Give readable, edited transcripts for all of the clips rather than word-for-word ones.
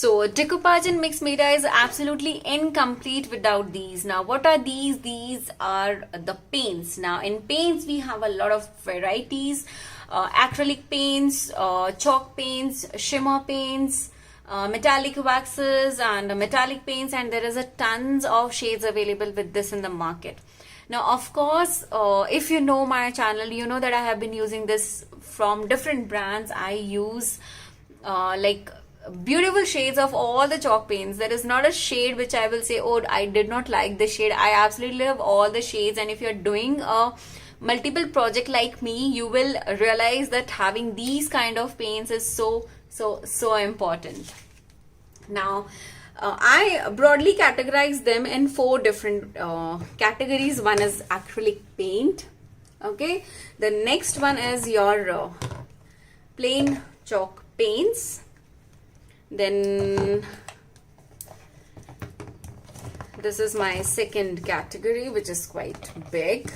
So decoupage and mixed media is absolutely incomplete without these. Now what are these? These are the paints. Now in paints we have a lot of varieties, acrylic paints, chalk paints, shimmer paints, metallic waxes and metallic paints, and there is a tons of shades available with this in the market. Now of course, if you know my channel, you know that I have been using this from different brands. I use like beautiful shades of all the chalk paints. There is not a shade which I will say, oh, I did not like this shade. I absolutely love all the shades, and if you're doing a multiple project like me, you will realize that having these kind of paints is so important. Now I broadly categorize them in 4 different categories. One is acrylic paint, okay. The next one is your plain chalk paints. Then this is my second category, which is quite big.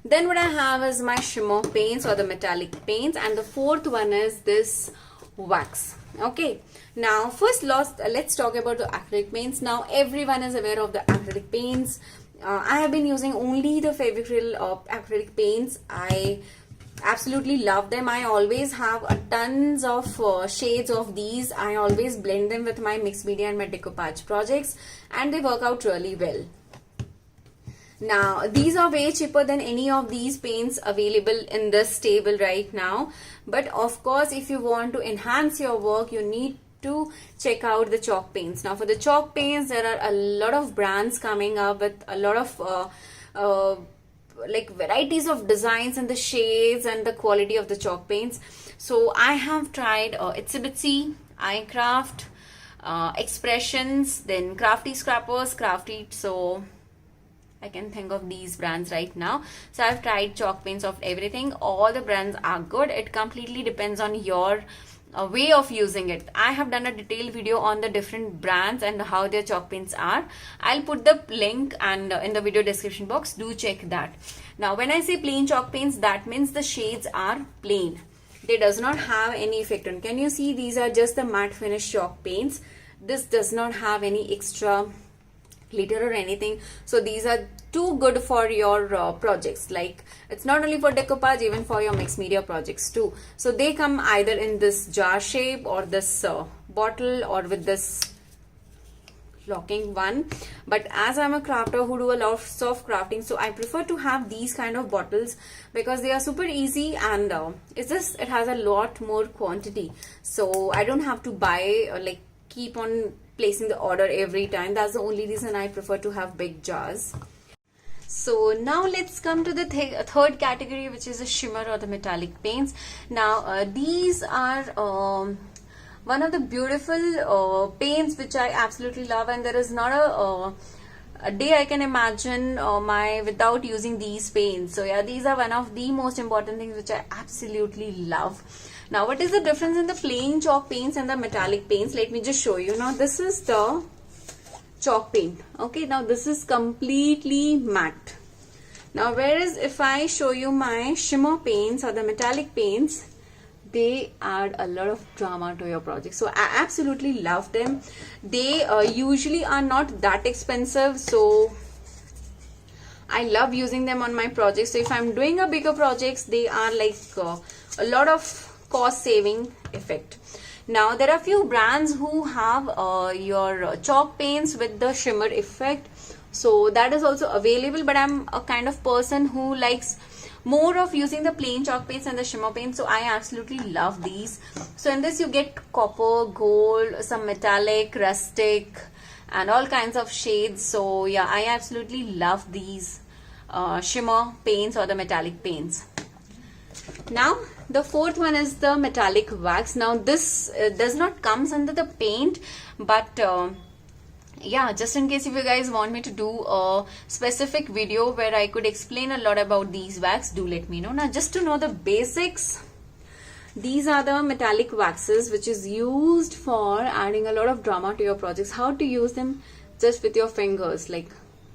Then what I have is my shimmer paints or the metallic paints, and the fourth one is this wax. Okay, now first let's talk about the acrylic paints. Now everyone is aware of the acrylic paints. I have been using only the Fevicryl acrylic paints. I absolutely love them. I always have a tons of shades of these. I always blend them with my mixed media and my decoupage projects, and they work out really well. Now these are way cheaper than any of these paints available in this table right now, but of course if you want to enhance your work, you need to check out the chalk paints. Now for the chalk paints, there are a lot of brands coming up with a lot of like varieties of designs and the shades and the quality of the chalk paints. So I have tried Itsy Bitsy, iCraft, Expressions, then Crafty Scrappers, Crafty. So I can think of these brands right now. So I've tried chalk paints of everything. All the brands are good. It completely depends on your way of using it. I have done a detailed video on the different brands and how their chalk paints are. I'll put the link and in the video description box. Do check that. Now when I say plain chalk paints, that means the shades are plain. They does not have any effect on. Can you see, these are just the matte finish chalk paints. This does not have any extra glitter or anything. So these are too good for your projects. Like, it's not only for decoupage, even for your mixed media projects too. So they come either in this jar shape or this bottle or with this locking one. But as I'm a crafter who do a lot of soft crafting, so I prefer to have these kind of bottles because they are super easy, and it has a lot more quantity. So I don't have to buy like keep on placing the order every time. That's the only reason I prefer to have big jars. So now let's come to the third category, which is the shimmer or the metallic paints. Now these are one of the beautiful paints which I absolutely love, and there is not a day I can imagine without using these paints. So yeah, these are one of the most important things which I absolutely love. Now what is the difference in the plain chalk paints and the metallic paints? Let me just show you. Now this is the chalk paint. Okay, now this is completely matte. Now whereas if I show you my shimmer paints or the metallic paints, they add a lot of drama to your project. So I absolutely love them. They usually are not that expensive, so I love using them on my projects. So if I'm doing a bigger projects, they are like a lot of cost saving effect. Now there are few brands who have your chalk paints with the shimmer effect, so that is also available, but I'm a kind of person who likes more of using the plain chalk paints and the shimmer paints, so I absolutely love these. So in this you get copper, gold, some metallic, rustic, and all kinds of shades. So yeah, I absolutely love these shimmer paints or the metallic paints. Now the fourth one is the metallic wax. Now this does not comes under the paint, but yeah, just in case if you guys want me to do a specific video where I could explain a lot about these wax, do let me know. Now just to know the basics, these are the metallic waxes which is used for adding a lot of drama to your projects. How to use them? Just with your fingers. Like,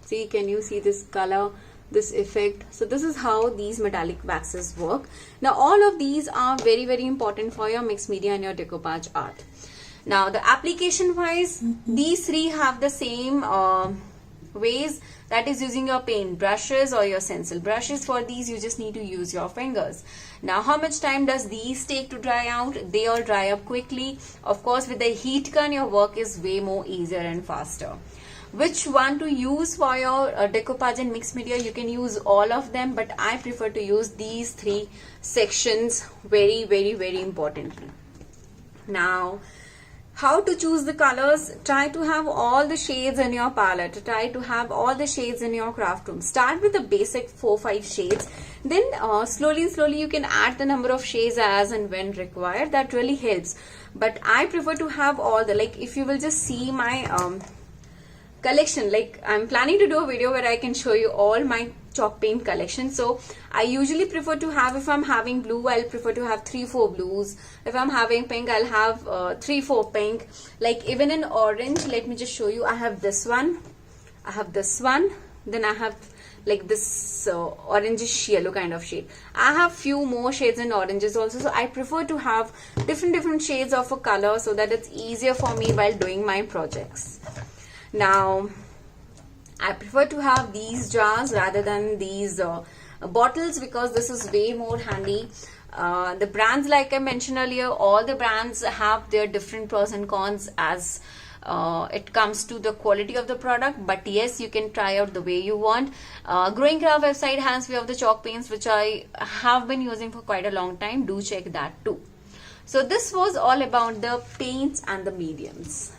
see, can you see this color, this effect? So this is how these metallic waxes work. Now all of these are very important for your mixed media and your decoupage art. Now the application wise, these three have the same ways, that is using your paint brushes or your stencil brushes. For these you just need to use your fingers. Now how much time does these take to dry out? They all dry up quickly. Of course with the heat gun your work is way more easier and faster. Which one to use for your decoupage and mixed media? You can use all of them, but I prefer to use these three sections very importantly. Now how to choose the colors? Try to have all the shades in your palette. Try to have all the shades in your craft room. Start with the basic 4-5 shades. Then slowly you can add the number of shades as and when required. That really helps. But I prefer to have all the, like if you will just see my collection, like I'm planning to do a video where I can show you all my chalk paint collection. So I usually prefer to have, if I'm having blue, I'll prefer to have 3-4 blues. If I'm having pink, I'll have 3-4 pink. Like even in orange, let me just show you. I have this one, I have this one, then I have like this orangish yellow kind of shade. I have few more shades in oranges also. So I prefer to have different shades of a color so that it's easier for me while doing my projects. Now I prefer to have these jars rather than these bottles, because this is way more handy. The brands, like I mentioned earlier, all the brands have their different pros and cons as it comes to the quality of the product. But yes, you can try out the way you want. Growing Craft website has few of the chalk paints which I have been using for quite a long time. Do check that too. So this was all about the paints and the mediums.